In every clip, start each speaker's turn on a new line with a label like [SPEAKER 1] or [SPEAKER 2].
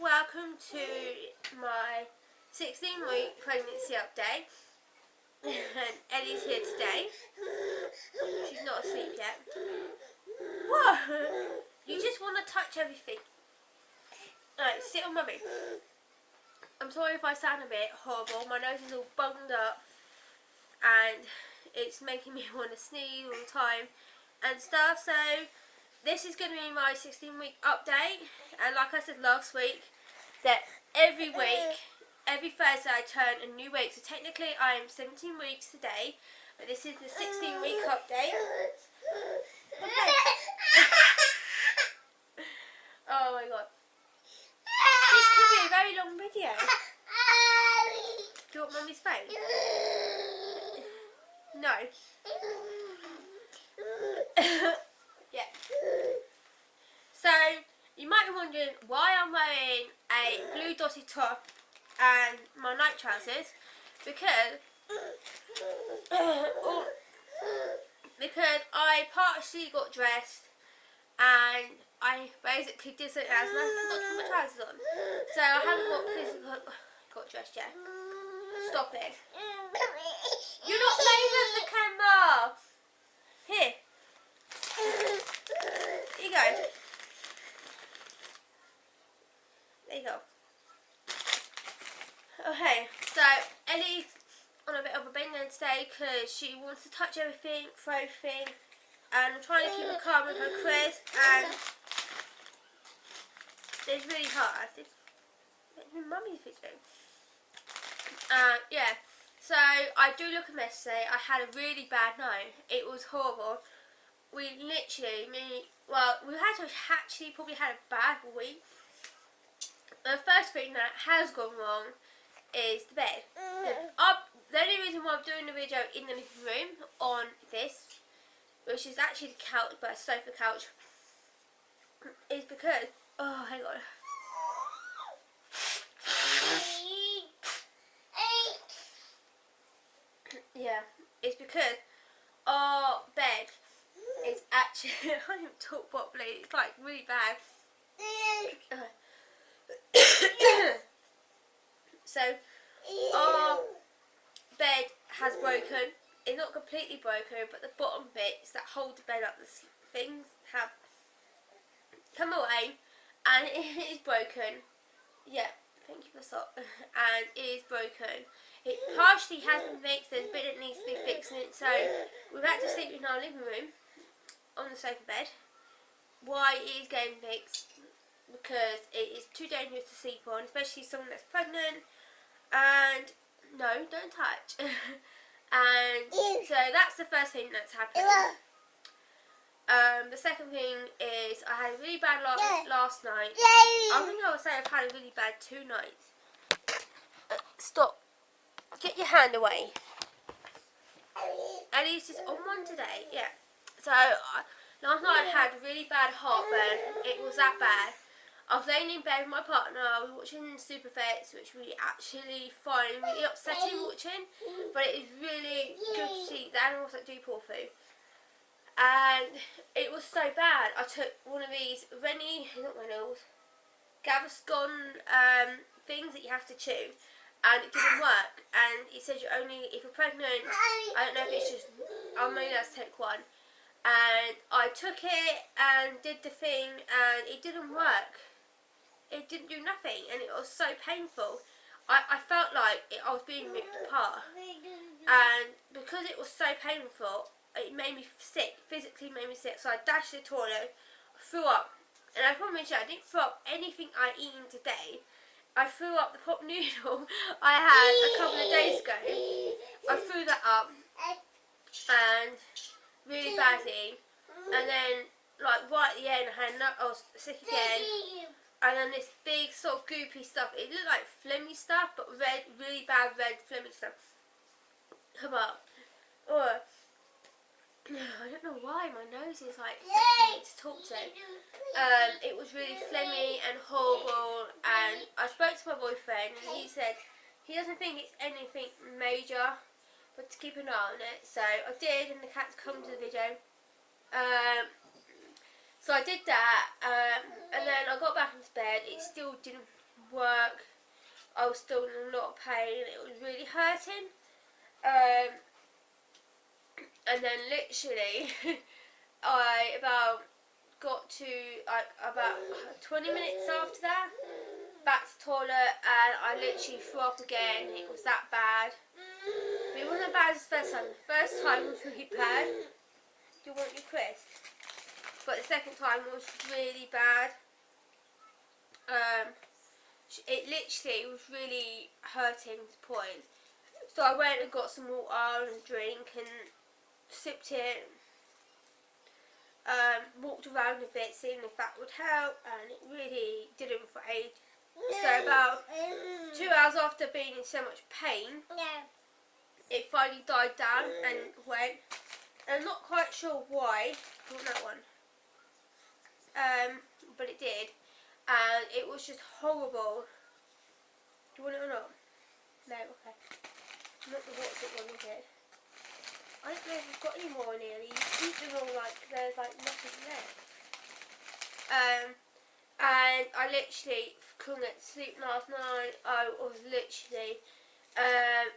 [SPEAKER 1] welcome to my 16-week pregnancy update. And Ellie's here today. She's not asleep yet. What? You just want to touch everything. Alright, sit on mummy. I'm sorry if I sound a bit horrible. My nose is all bunged up and it's making me want to sneeze all the time and stuff. So this is going to be my 16-week update, and like I said last week, that every week, every Thursday I turn a new week. So technically I am 17 weeks today, but this is the 16-week update. Okay. Oh my god. This could be a very long video. Do you want mummy's phone? No. Yeah. So, you might be wondering why I'm wearing a blue dotted top and my night trousers, because I partially got dressed and I basically did something else and I forgot to put my trousers on. So I haven't physically got dressed yet. Stop it. You're not playing with the camera. Here. There you go. There you go. Okay, so Ellie's on a bit of a bend today because she wants to touch everything, throw everything, and I'm trying to keep her calm with her quiz, and it's really hard. It's mummy's video. Yeah, so I do look a mess today. I had a really bad night. It was horrible. We literally, we actually probably had a bad week. The first thing that has gone wrong is the bed. The only reason why I'm doing the video in the living room on this, which is actually the couch, but a sofa couch, is because, oh hang on. Yeah, it's because our bed is actually, I can't even talk properly, it's like really bad. So, our bed has broken. It's not completely broken, but the bottom bits that hold the bed up, the things have come away, and it is broken. Yeah, thank you for stop. And it is broken. It partially has been fixed. There's a bit that needs to be fixed in it, so we've had to sleep in our living room on the sofa bed. Why it is getting fixed? Because it is too dangerous to sleep on, especially someone that's pregnant. And no, don't touch. And so that's the first thing that's happened. The second thing is I had a really bad last night. I think I would say I've had a really bad 2 nights. Stop. Get your hand away. Ellie's just on one today. Yeah. So last night I had a really bad heartburn. It was that bad. I was laying in bed with my partner, we were watching Superfets, which we actually find really upsetting watching, but it is really good to see the animals that do paw food. And it was so bad, I took one of these Gaviscon things that you have to chew, and it didn't work, and it said if you're pregnant, I don't know if it's just, I'm only allowed to take one. And I took it and did the thing, and it didn't work. It didn't do nothing, and it was so painful. I felt like I was being ripped apart, and because it was so painful, it made me sick, physically made me sick. So I dashed to the toilet, threw up, and I promise you I didn't throw up anything I eaten today. I threw up the pop noodle I had a couple of days ago. I threw that up, and really badly, and then like right at the end I was sick again. And then this big sort of goopy stuff. It looked like phlegmy stuff, but red, really bad red phlegmy stuff. Come up. Oh. I don't know why my nose is like to talk to. It was really phlegmy and horrible. And I spoke to my boyfriend, and he said he doesn't think it's anything major, but to keep an eye on it. So I did, and the cat's come to the video. So I did that, and then I got back into bed. It still didn't work, I was still in a lot of pain. It was really hurting. And then literally, I got to like about 20 minutes after that, back to the toilet, and I literally threw up again. It was that bad. But it wasn't as bad as the first time. The first time was really bad. Do you want your crisp? But the second time was really bad. It literally was really hurting to the point. So I went and got some water and a drink and sipped it. Walked around a bit, seeing if that would help, and it really didn't for ages. So about 2 hours after being in so much pain, it finally died down and went. I'm not quite sure why. I want that one. But it did, and it was just horrible. Do you want it or not? No, okay. Not the what's it one, is it? I don't know if we've got any more in here. You eat them all like there's like nothing left. And I literally couldn't get to sleep last night. I was literally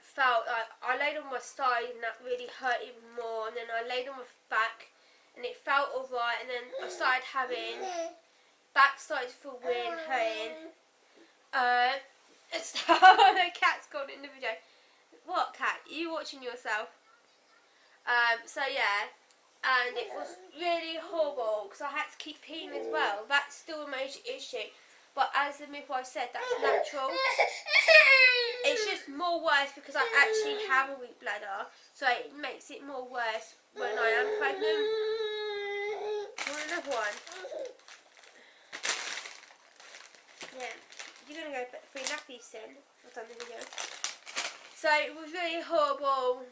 [SPEAKER 1] felt like I laid on my side and that really hurt even more, and then I laid on my back and it felt alright, and then I started having back started to feel weird and hurting. The cat's gone in the video. What cat? Are you watching yourself? So yeah, and it was really horrible because I had to keep peeing as well. That's still a major issue, but as the midwife said, that's natural. It's just more worse because I actually have a weak bladder, so it makes it more worse when I am pregnant. You want another one? Yeah, you're gonna go for your nappies soon. I've done the video. So it was really horrible.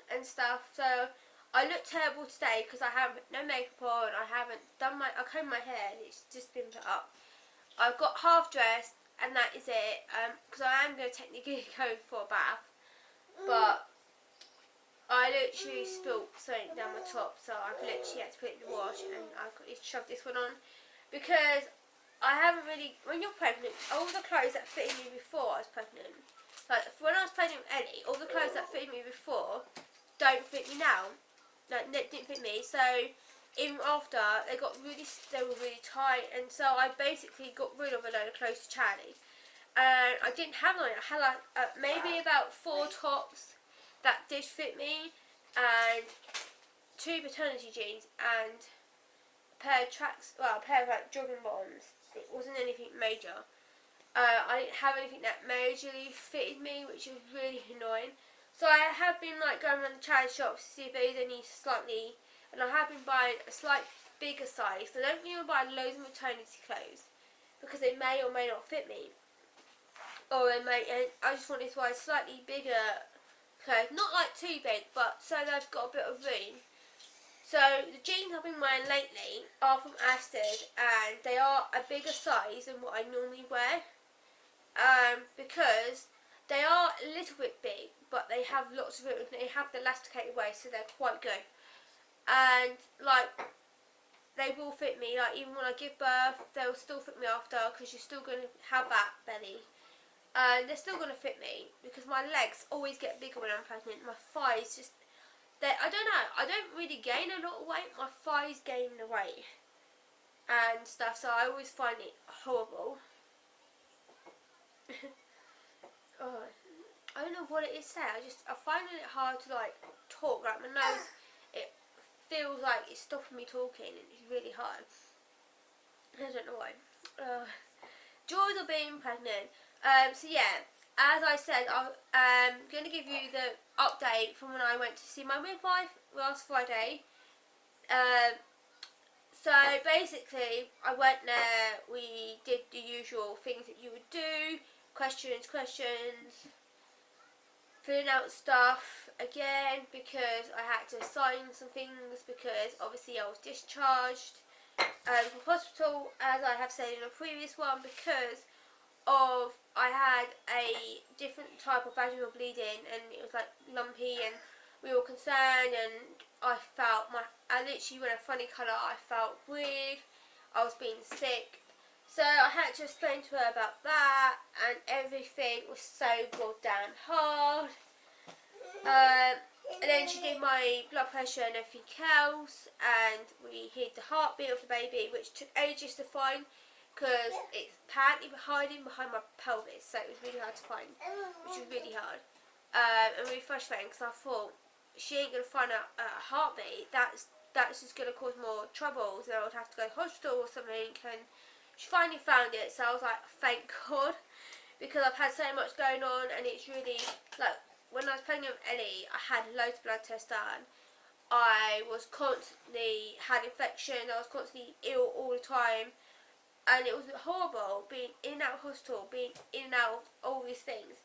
[SPEAKER 1] And stuff, so I look terrible today because I have no makeup on, I haven't done I combed my hair and it's just been put up. I've got half dressed and that is it, because I am going to technically go for a bath, but I literally spilt something down my top, so I've literally had to put it in the wash, and I've got to shove this one on, because I haven't really, when you're pregnant, all the clothes that fitted me before I was pregnant, like when I was pregnant with Ellie, all the clothes that fitted me before don't fit me now. Like, didn't fit me. So even after they were really tight, and so I basically got rid of a load of clothes to Charlie. And I didn't have any. I had like maybe about 4 tops that did fit me, and 2 paternity jeans, and a pair of like jogging bottoms. It wasn't anything major. I didn't have anything that majorly fitted me, which was really annoying. So I have been like going around the charity shops to see if there's any slightly, and I have been buying a slight bigger size. So I don't really buy loads of maternity clothes because they may or may not fit me, or they may. And I just wanted to buy slightly bigger clothes, not like too big, but so they've got a bit of room. So the jeans I've been wearing lately are from Aston, and they are a bigger size than what I normally wear, because they are a little bit big, but they have lots of room. They have the elasticated waist, so they're quite good. And like, they will fit me. Like, even when I give birth, they'll still fit me after, because you're still going to have that belly. And they're still going to fit me because my legs always get bigger when I'm pregnant. My thighs just, I don't know. I don't really gain a lot of weight. My thighs gain the weight and stuff. So I always find it horrible. Oh, I don't know what it is today. I find it hard to like talk. Like my nose, it feels like it's stopping me talking, and it's really hard. I don't know why. Joys of being pregnant. So yeah, as I said, I'm going to give you the update from when I went to see my midwife last Friday. So basically, I went there. We did the usual things that you would do. Questions, filling out stuff again because I had to sign some things because obviously I was discharged from hospital, as I have said in a previous one, because of I had a different type of vaginal bleeding and it was like lumpy, and we were concerned, and I literally went a funny colour. I felt weird. I was being sick. So I had to explain to her about that, and everything was so goddamn hard. And then she did my blood pressure and everything else, and we hid the heartbeat of the baby, which took ages to find because it's apparently hiding behind my pelvis, so it was really hard to find, which was really hard. And really frustrating because I thought she ain't gonna find a heartbeat. That's just gonna cause more troubles, and I would have to go to hospital or something. And she finally found it, so I was like, thank God, because I've had so much going on, and it's really like. When I was pregnant with Ellie, I had loads of blood tests done. I was constantly had infection. I was constantly ill all the time, and it was horrible being in and out of hospital, being in and out of all these things.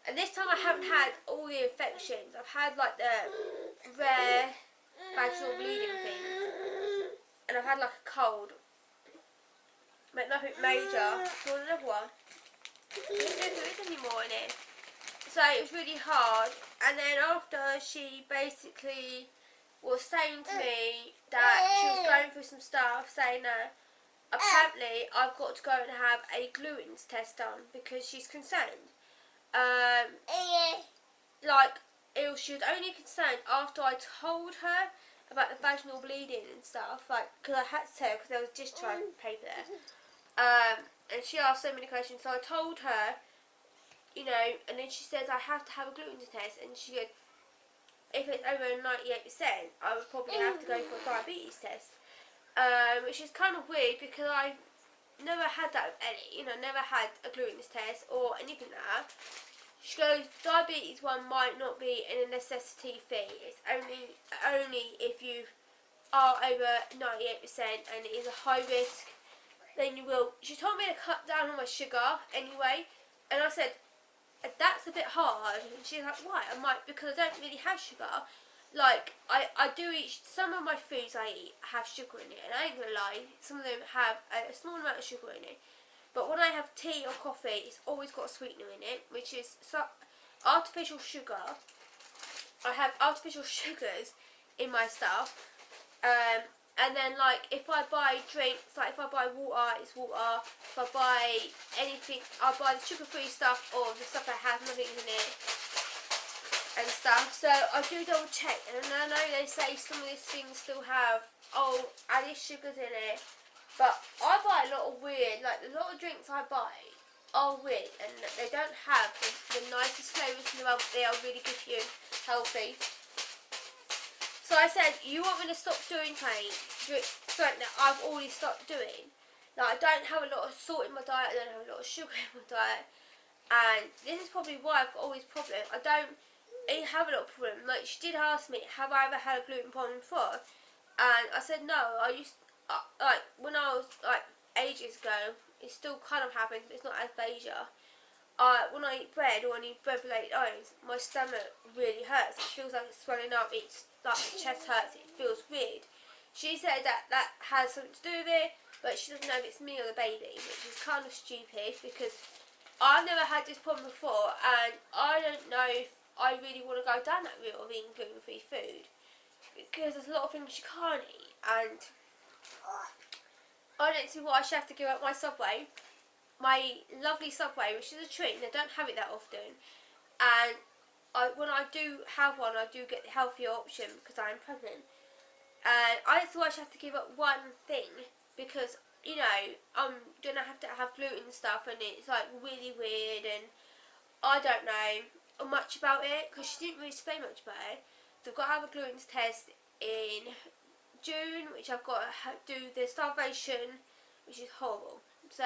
[SPEAKER 1] And this time I haven't had all the infections. I've had like the rare vaginal bleeding thing, and I've had like a cold, but nothing major. Do you want another one? I don't know if there is any more in it. So it was really hard, and then after she basically was saying to me that she was going through some stuff, saying that apparently I've got to go and have a gluten test done because she's concerned. Like, she was only concerned after I told her about the vaginal bleeding and stuff, like, because I had to tell her because there was discharge paper there. And she asked so many questions, so I told her, you know, and then she says I have to have a gluten test, and she goes, if it's over 98%, I would probably have to go for a diabetes test, which is kind of weird because I never had that with Ellie, you know, never had a gluten test or anything like that. She goes, diabetes one might not be a necessity fee, it's only if you are over 98% and it is a high risk, then you will. She told me to cut down on my sugar anyway, and I said, that's a bit hard. And she's like, why? I'm like, because I don't really have sugar. Like, I do eat, some of my foods I eat have sugar in it, and I ain't gonna lie, some of them have a small amount of sugar in it. But when I have tea or coffee, it's always got a sweetener in it, which is artificial sugar. I have artificial sugars in my stuff. And then, like, if I buy drinks, like if I buy water, it's water. If I buy anything, I buy the sugar-free stuff or the stuff that has nothing in it and stuff. So I do double check, and I know they say some of these things still have added sugars in it, but I buy a lot of weird, like a lot of drinks I buy are weird, and they don't have the nicest flavours in the world, but they are really good for you, healthy. So I said, you want me to stop doing something that I've already stopped doing? Now, I don't have a lot of salt in my diet, I don't have a lot of sugar in my diet, and this is probably why I've got all these problems. I don't have a lot of problems. Like, she did ask me, have I ever had a gluten problem before? And I said no. I used, like, when I was, like, ages ago, it still kind of happens, but it's not aphasia. When I eat bread or I eat bread-related items, my stomach really hurts. It feels like it's swelling up. It's like my chest hurts. It feels weird. She said that has something to do with it, but she doesn't know if it's me or the baby, which is kind of stupid because I've never had this problem before, and I don't know if I really want to go down that route of eating gluten-free food because there's a lot of things you can't eat, and I don't see why I should have to give up my Subway. My lovely Subway, which is a treat, and I don't have it that often, and when I do have one, I do get the healthier option because I'm pregnant, and I thought I should have to give up one thing because, you know, I'm gonna have to have gluten and stuff, and it's like really weird, and I don't know much about it because she didn't really say much about it. So I've got to have a gluten test in June, which I've got to do the starvation, which is horrible. So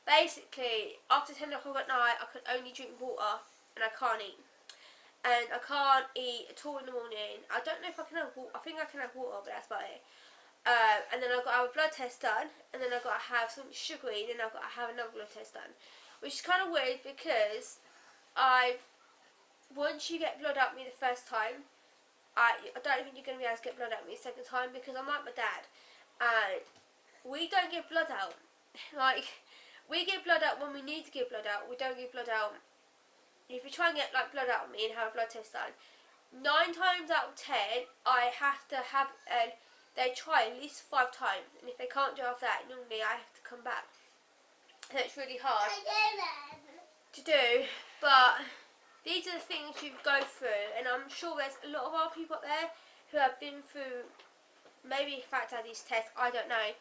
[SPEAKER 1] basically, after 10 o'clock at night, I can only drink water, and I can't eat. And I can't eat at all in the morning. I don't know if I can have water. I think I can have water, but that's about it. And then I've got to have a blood test done, and then I've got to have something sugary, then I've got to have another blood test done. Which is kind of weird because once you get blood out of me the first time, I don't think you're going to be able to get blood out of me the second time because I'm like my dad. And we don't get blood out. Like, we get blood out when we need to get blood out. We don't get blood out. If you try and get like blood out of me and have a blood test done, 9 times out of 10, I have to have, they try at least 5 times. And if they can't do after that, normally I have to come back. So it's really hard to do, but these are the things you go through, and I'm sure there's a lot of other people out there who have been through, maybe in fact had these tests, I don't know,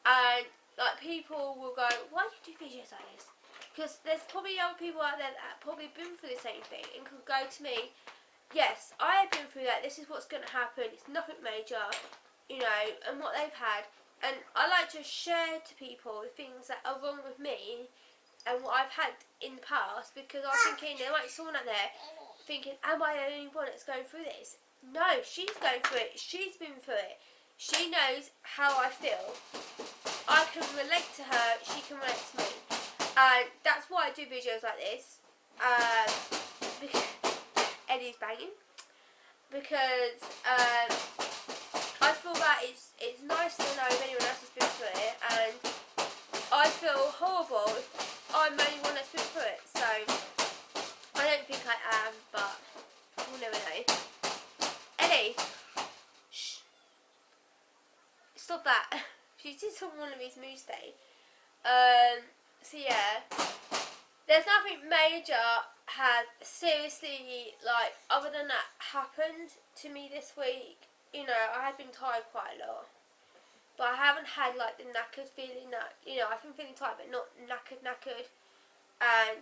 [SPEAKER 1] and like people will go, why do you do videos like this? Because there's probably other people out there that have probably been through the same thing and could go to me, yes, I have been through that, this is what's going to happen, it's nothing major, you know, and what they've had. And I like to share to people the things that are wrong with me and what I've had in the past, because I'm thinking there might be someone out there thinking, am I the only one that's going through this? No, she's going through it, she's been through it, she knows how I feel, I can relate to her, she can relate to me, and that's why I do videos like this, because Eddie's banging, because I feel that it's nice to know if anyone else has been through it, and I feel horrible if I'm the only one that's been through it, so I don't think I am, but we'll never know. Eddie, shh, stop that. She just on one of his moves today. So yeah, there's nothing major has seriously, like, other than that happened to me this week. You know, I have been tired quite a lot, but I haven't had like the knackered feeling that, you know, I've been feeling tired but not knackered, and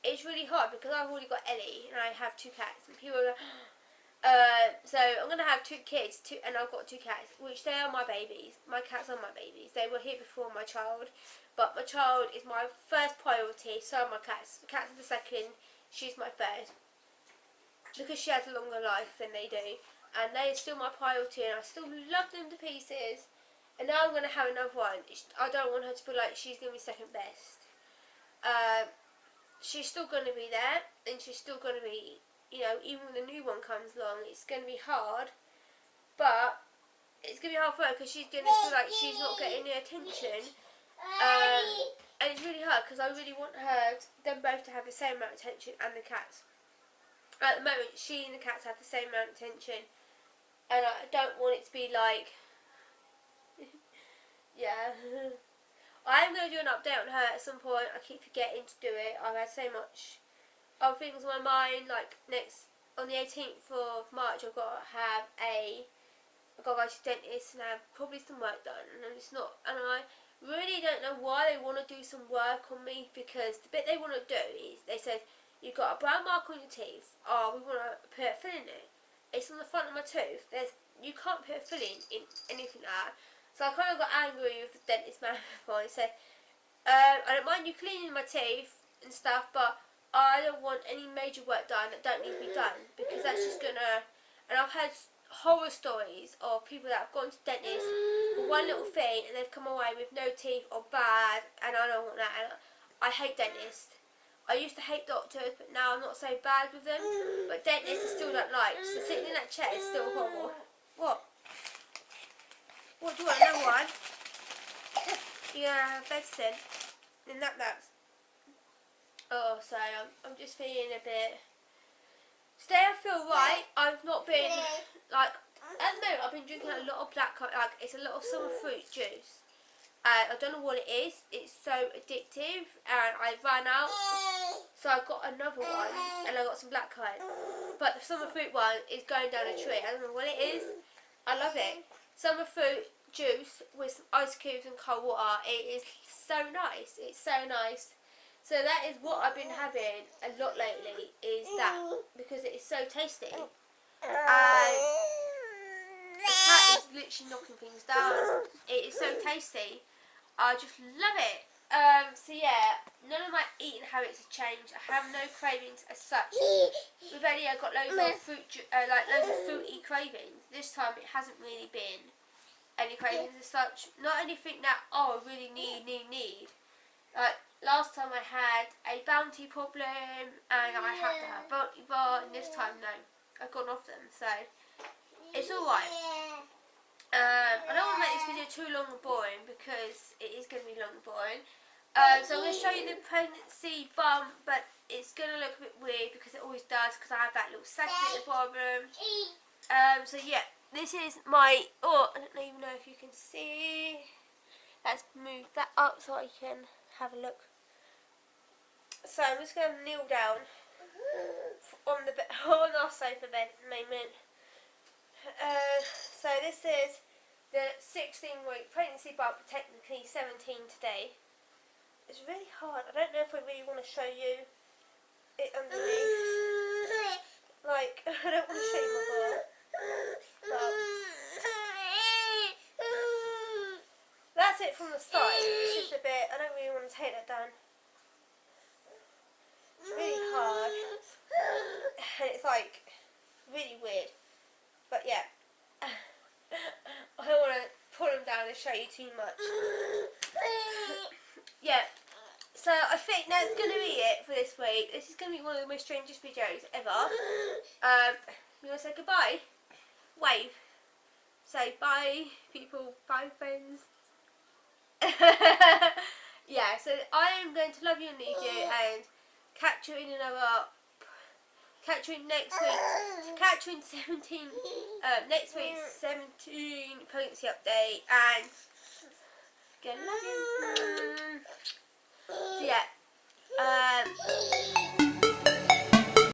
[SPEAKER 1] it's really hard because I've already got Ellie and I have 2 cats, and people are like, so I'm going to have 2 kids, and I've got 2 cats, which they are my babies. My cats are my babies. They were here before my child, but my child is my first priority, so are my cats. The cats are the second, she's my first, because she has a longer life than they do, and they are still my priority, and I still love them to pieces. And now I'm going to have another one. I don't want her to feel like she's going to be second best. She's still going to be there, and she's still going to be, you know, even when the new one comes along, it's going to be hard, but it's going to be hard for her because she's going to feel like she's not getting the attention, and it's really hard because I really want them both to have the same amount of attention, and the cats. At the moment, she and the cats have the same amount of attention, and I don't want it to be like, yeah. I am going to do an update on her at some point. I keep forgetting to do it. I've had so much other things on my mind. Like on the 18th of March, I've got to go to the dentist and have probably some work done. And I really don't know why they want to do some work on me, because the bit they want to do is, they said, you've got a brown mark on your teeth. Oh, we want to put a filling in it. It's on the front of my tooth. You can't put a filling in anything like that. So I kind of got angry with the dentist man before. He said, I don't mind you cleaning my teeth and stuff, but I don't want any major work done that don't need to be done, because that's just gonna. And I've had horror stories of people that have gone to dentists for one little thing and they've come away with no teeth or bad, and I don't want that. And I hate dentists. I used to hate doctors, but now I'm not so bad with them. But dentists I still don't like. So sitting in that chair is still horrible. What? What do you want? Another one? Yeah, medicine. And that's. Oh, so I'm just feeling a bit. Today I feel right. I've not been like, at the moment I've been drinking a lot of black coffee. Like, it's a lot of summer fruit juice. I don't know what it is. It's so addictive, and I ran out, so I got another one, and I got some black currant. But the summer fruit one is going down a tree. I don't know what it is. I love it. Summer fruit juice with some ice cubes and cold water. It is so nice. It's so nice. So that is what I've been having a lot lately, is that, because it is so tasty. And the cat is literally knocking things down. It is so tasty. I just love it. So yeah, none of my eating habits have changed. I have no cravings as such. With Ellie, I got loads of loads of fruity cravings. This time it hasn't really been any cravings as such. Not anything that I really need. Like last time I had a bounty problem and I had to have a bounty bar, and this time no, I've gone off them. So it's alright. I don't want to make this video too long and boring, because it is going to be long and boring. So I'm going to show you the pregnancy bump, but it's going to look a bit weird because it always does, because I have that little sack at the bottom. So yeah, this is my, I don't even know if you can see. Let's move that up so I can have a look. So I'm just going to kneel down on the on our sofa bed at the moment. So this is the 16-week pregnancy bump, technically 17 today. It's really hard. I don't know if I really want to show you it underneath. Like, I don't want to show you my bra. But that's it from the side. It's just a bit, I don't really want to take that down. It's really hard. And it's like, really weird. But yeah. I don't want to pull them down and show you too much. Yeah. So I think that's going to be it for this week. This is going to be one of the most strangest videos ever. You want to say goodbye? Wave. Say bye, people. Bye, friends. Yeah, so I am going to love you and leave you and catch you in another... Catch you in next week. Catch you in 17... next week's 17 pregnancy update and... Get love you. So yeah.